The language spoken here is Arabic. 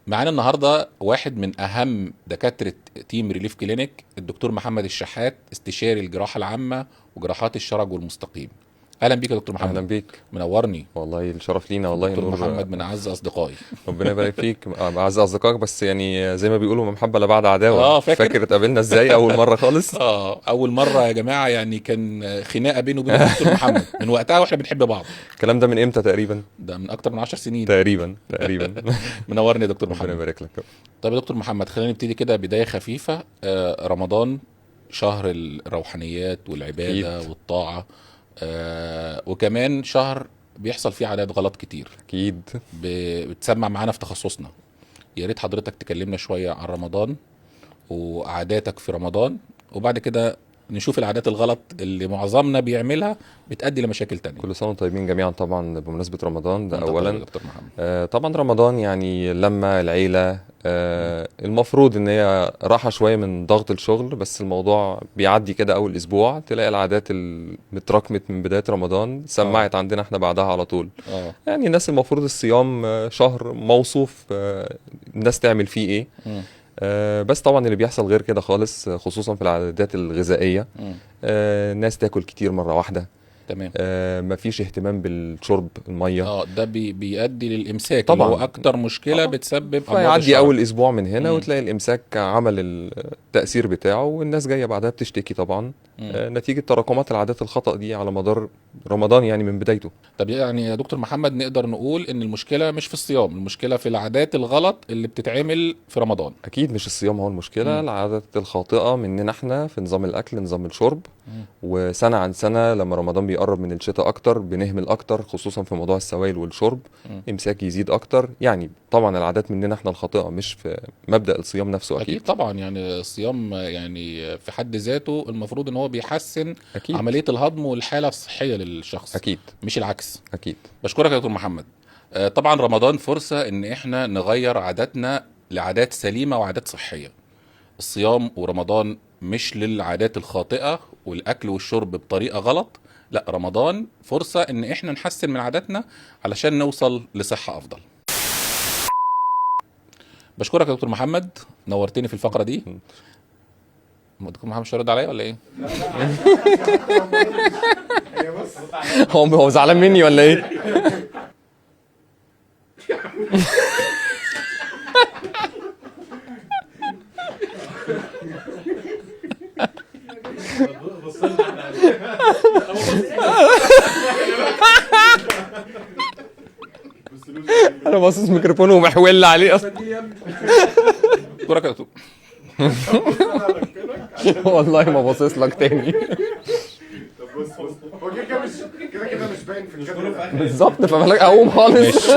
معانا النهارده واحد من اهم دكاتره تيم ريليف كلينيك، الدكتور محمد الشحات، استشاري الجراحه العامه وجراحات الشرج والمستقيم. اهلا بيك يا دكتور اهلا محمد. بيك. منورني. والله الشرف لينا، والله دكتور نور. محمد من اعز اصدقائي. ربنا يبارك فيك. اعز اصدقائك، بس يعني زي ما بيقولوا ما محبه لا بعد عداوه. فاكر. فاكر اتقابلنا ازاي اول مره خالص؟ اول مره يا جماعه، يعني كان خناقه بينه وبين الدكتور محمد، من وقتها واحنا بنحب بعض. الكلام ده من امتى تقريبا؟ ده من اكتر من 10 سنين. تقريبا. منورني يا دكتور ربنا محمد. يبارك لك. طيب يا دكتور محمد، خلينا نبتدي كده بدايه خفيفه. رمضان شهر الروحانيات اكيد والعباده والطاعه، وكمان شهر بيحصل فيه عادات غلط كتير اكيد. بتسمع معانا في تخصصنا. يا ريت حضرتك تكلمنا شوية عن رمضان وعاداتك في رمضان، وبعد كده نشوف العادات الغلط اللي معظمنا بيعملها بتؤدي لمشاكل تانية. كل سنه وانتم طيبين جميعا، طبعا بمناسبه رمضان ده وانت طيب يا اولا. دكتور محمد. طبعا رمضان يعني لما العيله المفروض ان هي راحه شويه من ضغط الشغل، بس الموضوع بيعدي كده اول اسبوع تلاقي العادات اللي متراكمت من بدايه رمضان سمعت عندنا احنا بعدها على طول. اه. يعني الناس المفروض الصيام شهر موصوف الناس تعمل فيه ايه. مم. بس طبعا اللي بيحصل غير كده خالص، خصوصا في العادات الغذائيه. مم. ناس تاكل كتير مره واحده. تمام. مفيش اهتمام بالشرب الميه. ده بيؤدي للامساك، اللي هو طبعا. اكتر مشكلة بتسبب امراض فيعدي الشرج. اول اسبوع من هنا مم. وتلاقي الامساك عمل التاثير بتاعه، والناس جايه بعدها بتشتكي طبعا. مم. نتيجه تراكمات العادات الخطا دي على مدار رمضان يعني من بدايته. طب يعني يا دكتور محمد، نقدر نقول ان المشكلة مش في الصيام، المشكلة في العادات الغلط اللي بتتعمل في رمضان. اكيد مش الصيام هو المشكله، مم. العادات الخاطئه مننا احنا في نظام الاكل نظام الشرب. مم. وسنه عن سنه لما رمضان بيقرب من الشتاء اكتر بنهمل اكتر، خصوصا في موضوع السوائل والشرب. مم. امساك يزيد اكتر، يعني طبعا العادات مننا احنا الخاطئه، مش في مبدأ الصيام نفسه. اكيد اكيد طبعا، يعني الصيام يعني في حد ذاته المفروض ان هو بيحسن اكيد عمليه الهضم والحاله الصحيه للشخص، اكيد مش العكس. اكيد. بشكرك يا دكتور محمد. طبعا رمضان فرصه ان احنا نغير عاداتنا لعادات سليمه وعادات صحيه. الصيام ورمضان مش للعادات الخاطئه والاكل والشرب بطريقه غلط، لا، رمضان فرصه ان احنا نحسن من عاداتنا علشان نوصل لصحه افضل. بشكرك يا دكتور محمد، نورتني في الفقره دي. دكتور محمد مش هيرد عليا ولا ايه؟ هو زعلان مني ولا ايه؟ انا باصص ميكروفون ومحول عليه اصلا. بشكرك يا دكتور. والله ما باصص لك تاني. بص هو كده كده مش باين في الكاميرا. بالظبط، فمالك اقوم خالص.